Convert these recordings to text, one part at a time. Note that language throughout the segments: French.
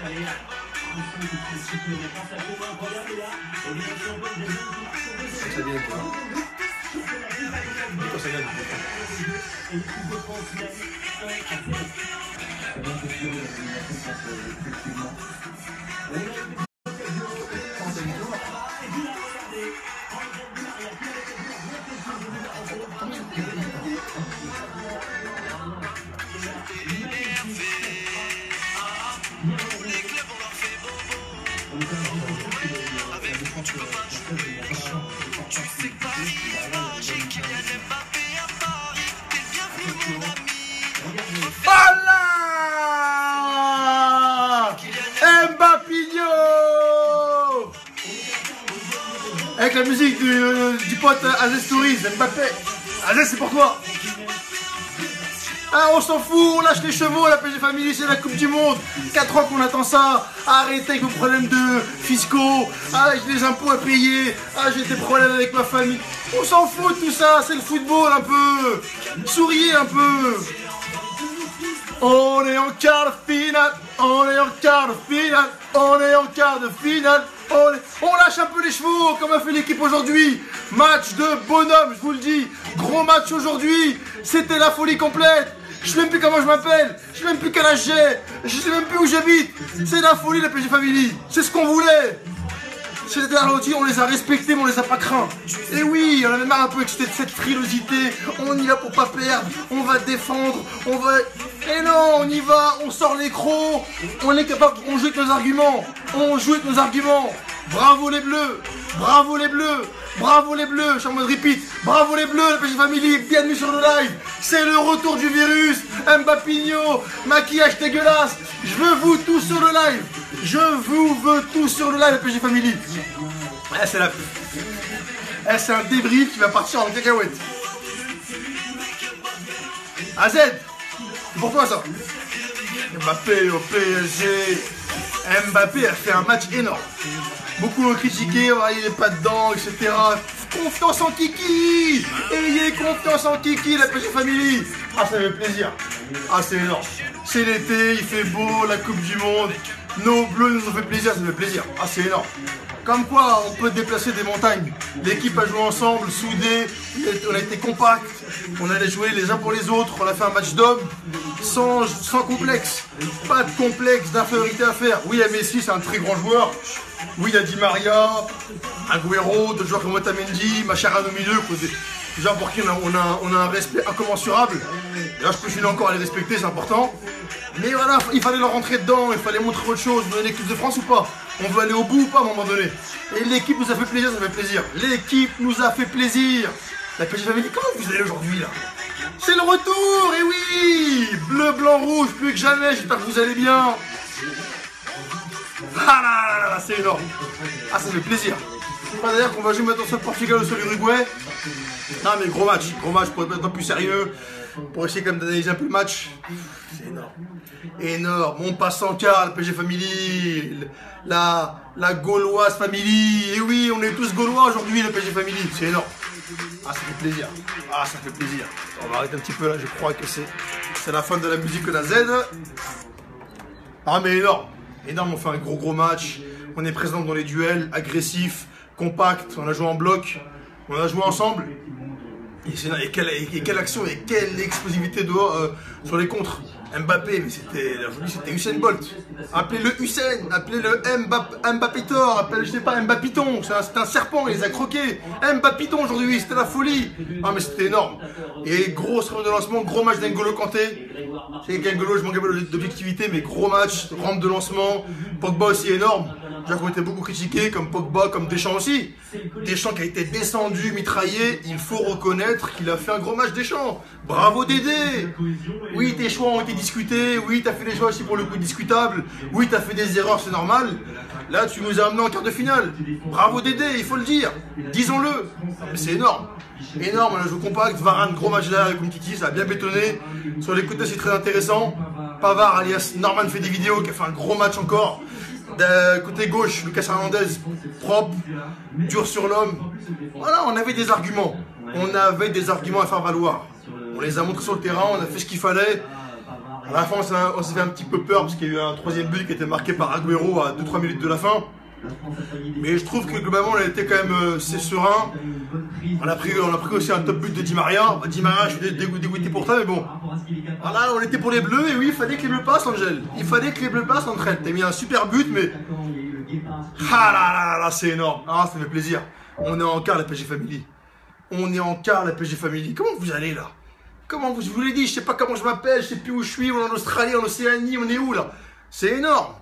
Ça vient quoi? Ça gagne. Voilà! Mbappinho! Avec la musique du pote Azez Touris, Mbappé. Azez, c'est pour toi. Ah, on s'en fout, on lâche les chevaux, la PG Family, c'est la Coupe du Monde. 4 ans qu'on attend ça. Arrêtez avec vos problèmes de fiscaux. Ah, j'ai des impôts à payer. Ah, j'ai des problèmes avec ma famille. On s'en fout de tout ça, c'est le football un peu. Souriez un peu. On est en quart de finale, on est en quart de finale, on est en quart de finale. On lâche un peu les chevaux comme a fait l'équipe aujourd'hui. Match de bonhomme, je vous le dis. Gros match aujourd'hui. C'était la folie complète. Je sais même plus comment je m'appelle. Je sais même plus quel âge j'ai. Je sais même plus où j'habite. C'est la folie la PG Family. C'est ce qu'on voulait. C'était la loterie, on les a respectés mais on les a pas craints. Et oui, on avait marre un peu de cette frilosité. On y va pour pas perdre. On va défendre. On va... Et non, on y va. On sort les crocs. On est capable. On joue avec nos arguments. On joue avec nos arguments. Bravo les bleus. Bravo les bleus. Bravo les bleus, je suis en mode repeat. Bravo les bleus, la PG Family, bienvenue sur le live. C'est le retour du virus. Mbappinho, maquillage dégueulasse. Je veux vous tous sur le live. Je vous veux tous sur le live, la PG Family. C'est la... c'est un débrief qui va partir en cacahuète. AZ, c'est pour toi ça. Mbappé au PSG. Mbappé a fait un match énorme. Beaucoup l'ont critiqué, il n'est pas dedans, etc. Confiance en Kiki. Ayez confiance en Kiki, la PG Family. Ah, ça fait plaisir. Ah, c'est énorme. C'est l'été, il fait beau, la Coupe du Monde. Nos bleus nous ont fait plaisir, ça fait plaisir. Ah, c'est énorme. Comme quoi, on peut déplacer des montagnes. L'équipe a joué ensemble, soudée, on a été compact. On allait jouer les uns pour les autres. On a fait un match d'hommes sans complexe. Pas de complexe d'infériorité à faire. Oui, Messi, c'est un très grand joueur. Oui, il y a Di Maria, Agüero, d'autres joueurs comme Otamendi, Mascherano au milieu. Des gens pour qui on a un respect incommensurable. Et là, je continue encore à les respecter, c'est important. Mais voilà, il fallait leur rentrer dedans, il fallait montrer autre chose. Vous voulez l'équipe de France ou pas? On veut aller au bout ou pas à un moment donné? Et l'équipe nous a fait plaisir, ça fait plaisir. L'équipe nous a fait plaisir. La PG Family, comment vous allez aujourd'hui là? C'est le retour, et oui! Bleu, blanc, rouge, plus que jamais, j'espère que vous allez bien. Ah là là là, c'est énorme. Ah, ça fait plaisir. C'est pas d'ailleurs qu'on va jouer maintenant sur le Portugal ou sur l'Uruguay. Non mais gros match pour être un peu plus sérieux. Pour essayer quand même d'analyser un peu le match. C'est énorme. Énorme. On passe en quart, la PG Family. La Gauloise Family. Et oui, on est tous Gaulois aujourd'hui, la PG Family. C'est énorme. Ah, ça fait plaisir. Ah, ça fait plaisir. On va arrêter un petit peu là, je crois que c'est la fin de la musique de la Z. Ah mais énorme. Énorme, on fait un gros match. On est présent dans les duels, agressif, compact. On a joué en bloc. On a joué ensemble. Et quelle action et quelle explosivité dehors sur les contres. Mbappé, mais aujourd'hui c'était Usain Bolt. Appelez-le Usain, appelez-le Mbappitor, appelez-le je sais pas Mbappiton, c'est un serpent, il les a croqués. Mbappiton aujourd'hui, c'était la folie. Ah mais c'était énorme. Et grosse rampe de lancement, gros match d'Ngolo Kanté. C'est qu'Ngolo, je manquais pas d'objectivité, mais gros match, rampe de lancement. Pogba aussi énorme. J'ai été beaucoup critiqué, comme Pogba, comme Deschamps aussi. Deschamps qui a été descendu, mitraillé, il faut reconnaître qu'il a fait un gros match Deschamps. Bravo Dédé. Oui, tes choix ont été discutés, oui, t'as fait des choix aussi pour le coup discutables, oui, t'as fait des erreurs, c'est normal. Là, tu nous as amené en quart de finale. Bravo Dédé, il faut le dire. Disons-le. C'est énorme. Énorme, on a joué compact. Varane, gros match derrière avec Umtiti, ça a bien bétonné. Sur les côtés, c'est très intéressant. Pavard, alias Norman, fait des vidéos, qui a fait un gros match encore. Côté gauche, Lucas Hernandez, propre, dur sur l'homme. Voilà, on avait des arguments. On avait des arguments à faire valoir. On les a montrés sur le terrain, on a fait ce qu'il fallait. À la fin, on s'est fait un petit peu peur parce qu'il y a eu un troisième but qui était marqué par Agüero à 2-3 minutes de la fin. Mais je trouve que globalement, on a été quand même assez serein. On a pris aussi un top but de Di Maria. Di Maria, je suis dégoûté pour ça, mais bon. Voilà, on était pour les Bleus, et oui, il fallait que les Bleus passent, Angel. Il fallait que les Bleus passent, Angel. T'as mis un super but, mais... Ah là là là, c'est énorme. Ah, ça fait plaisir. On est en quart, la PSG Family. On est en quart, la PSG Family. Comment vous allez, là? Comment je vous l'ai dit, je sais pas comment je m'appelle, je sais plus où je suis, on est en Australie, en Océanie, on est où, là? C'est énorme.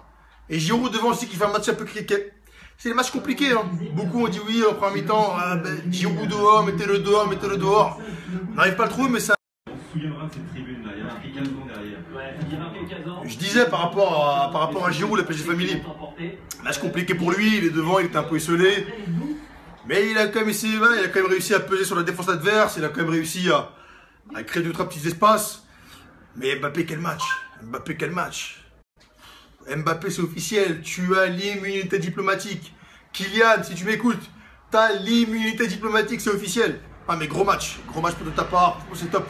Et Giroud devant aussi qui fait un match un peu cricket. C'est des matchs compliqués, hein. Beaucoup ont dit oui en première mi-temps, Giroud dehors, mettez-le dehors, mettez-le dehors. On n'arrive pas à le trouver, mais ça... On se souviendra de cette tribune là, il y a marqué 15 ans derrière. Je disais par rapport à Giroud, la PSG Family, match compliqué pour lui, il est devant, il était un peu isolé. Mais il a quand même réussi à peser sur la défense adverse, il a quand même réussi à créer 2-3 petits espaces. Mais Mbappé, quel match! Mbappé, quel match! Mbappé, c'est officiel, tu as l'immunité diplomatique. Kylian, si tu m'écoutes, tu as l'immunité diplomatique, c'est officiel. Ah mais gros match pour de ta part, c'est top.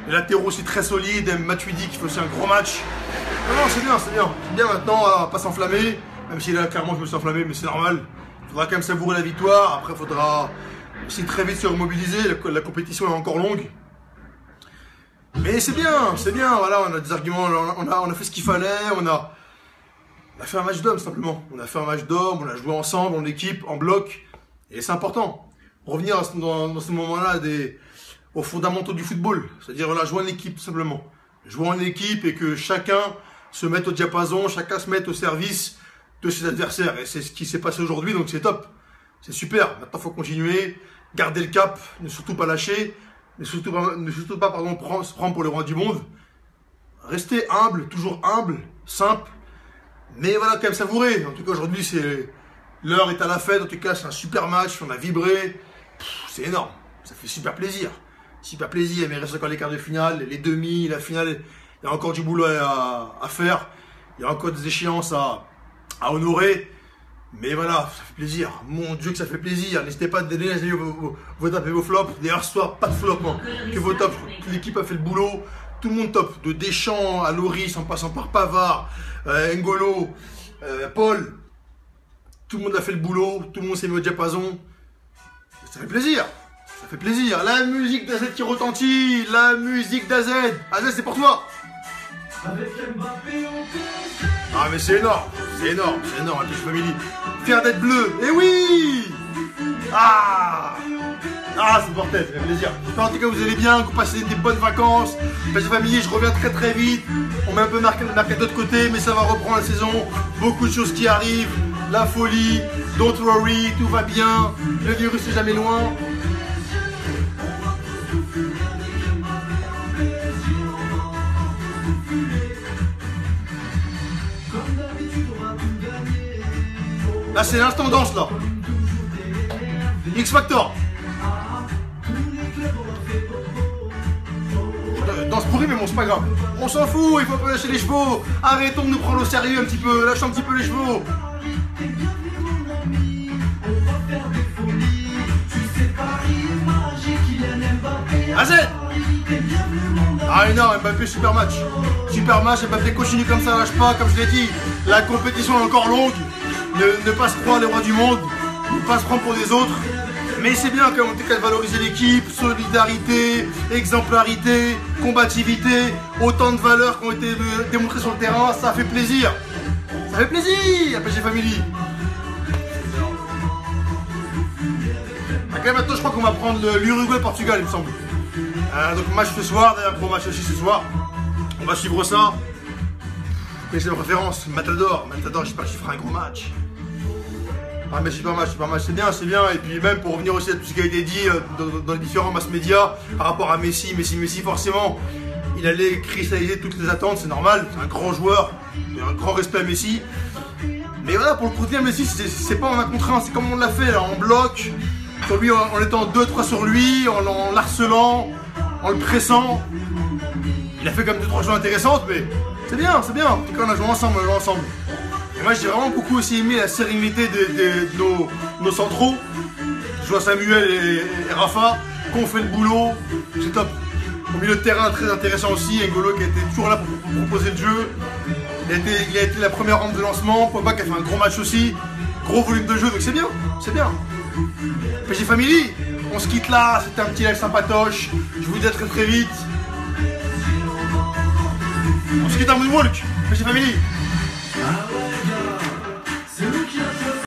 Les latéraux aussi très solides, Matuidi qui fait aussi un gros match. Non, c'est bien, c'est bien. C'est bien maintenant, on va pas s'enflammer. Même si là, clairement, je me suis enflammé, mais c'est normal. Il faudra quand même savourer la victoire. Après, il faudra aussi très vite se remobiliser. La compétition est encore longue. Mais c'est bien, voilà, on a des arguments, on a fait ce qu'il fallait, on a fait un match d'hommes simplement. On a fait un match d'hommes, on a joué ensemble, en équipe, en bloc. Et c'est important. Revenir dans ce moment-là aux fondamentaux du football. C'est-à-dire, voilà, jouer en équipe tout simplement. Jouer en équipe et que chacun se mette au diapason, chacun se mette au service de ses adversaires. Et c'est ce qui s'est passé aujourd'hui, donc c'est top. C'est super. Maintenant, il faut continuer, garder le cap, ne surtout pas lâcher, ne surtout pas se prendre pour le roi du monde. Rester humble, toujours humble, simple. Mais voilà, quand même savourer. En tout cas, aujourd'hui, l'heure est à la fête. En tout cas, c'est un super match. On a vibré. C'est énorme. Ça fait super plaisir. Super plaisir. Mais il reste encore les quarts de finale, les demi, la finale. Il y a encore du boulot à faire. Il y a encore des échéances à honorer. Mais voilà, ça fait plaisir. Mon Dieu, que ça fait plaisir. N'hésitez pas à donner vos tops et vos flops. D'ailleurs, ce soir, pas de flop. Hein. Que vos tops. L'équipe a fait le boulot. Tout le monde top. De Deschamps à Loris, en passant par Pavard, N'Golo, Paul. Tout le monde a fait le boulot. Tout le monde s'est mis au diapason. Ça fait plaisir. Ça fait plaisir. La musique d'AZ qui retentit. La musique d'AZ. AZ, c'est pour toi. Ah, mais c'est énorme. C'est énorme, la PSG Family. Fier d'être bleu. Eh oui. Ah, c'est mortel, ça fait plaisir. En tout cas, vous allez bien, que vous passez des bonnes vacances. PSG Family, je reviens très très vite. On met un peu marqué de l'autre côté, mais ça va reprendre la saison. Beaucoup de choses qui arrivent. La folie, don't worry, tout va bien. Le virus n'est jamais loin. Là, c'est l'instant danse, là. X Factor. Danse pourrie, mais bon, c'est pas grave. On s'en fout, il faut pas lâcher les chevaux. Arrêtons de nous prendre au sérieux un petit peu. Lâchons un petit peu les chevaux. AZ. Ah énorme, Mbappé, super match. Super match, Mbappé continue comme ça, lâche pas, comme je l'ai dit. La compétition est encore longue. Ne pas se croire les rois du monde, ne pas se prendre pour des autres. Mais c'est bien quand même, en tout cas, de valoriser l'équipe, solidarité, exemplarité, combativité, autant de valeurs qui ont été démontrées sur le terrain, ça fait plaisir. Ça fait plaisir, PSG Family. Okay, maintenant, je crois qu'on va prendre l'Uruguay-Portugal, il me semble. Donc match ce soir, d'ailleurs, gros match aussi ce soir. On va suivre ça. Mais c'est ma préférence, Matador, j'espère qu'il fera un gros match. Ah mais super match, c'est bien. Et puis même pour revenir aussi à tout ce qui a été dit dans les différents mass médias par rapport à Messi, forcément, il allait cristalliser toutes les attentes, c'est normal, c'est un grand joueur, un grand respect à Messi. Mais voilà, pour le protéger Messi, c'est pas en un contre un, c'est comme on l'a fait là, en bloc, sur lui en étant 2-3 sur lui, en l'harcelant, en le pressant. Il a fait quand même 2-3 choses intéressantes, mais c'est bien. En tout cas, on a joué ensemble, Et moi, j'ai vraiment beaucoup aussi aimé la sérénité de nos centraux. Je vois Samuel et Rafa, qui ont fait le boulot. C'est top. Au milieu de terrain, très intéressant aussi. N'Golo qui a été toujours là pour proposer le jeu. Il a été la première rampe de lancement. Pogba qui a fait un gros match aussi. Gros volume de jeu, donc c'est bien. C'est bien. PSG Family, on se quitte là. C'était un petit live sympatoche. Je vous dis à très très vite. On se quitte un bout de walk. PSG Family.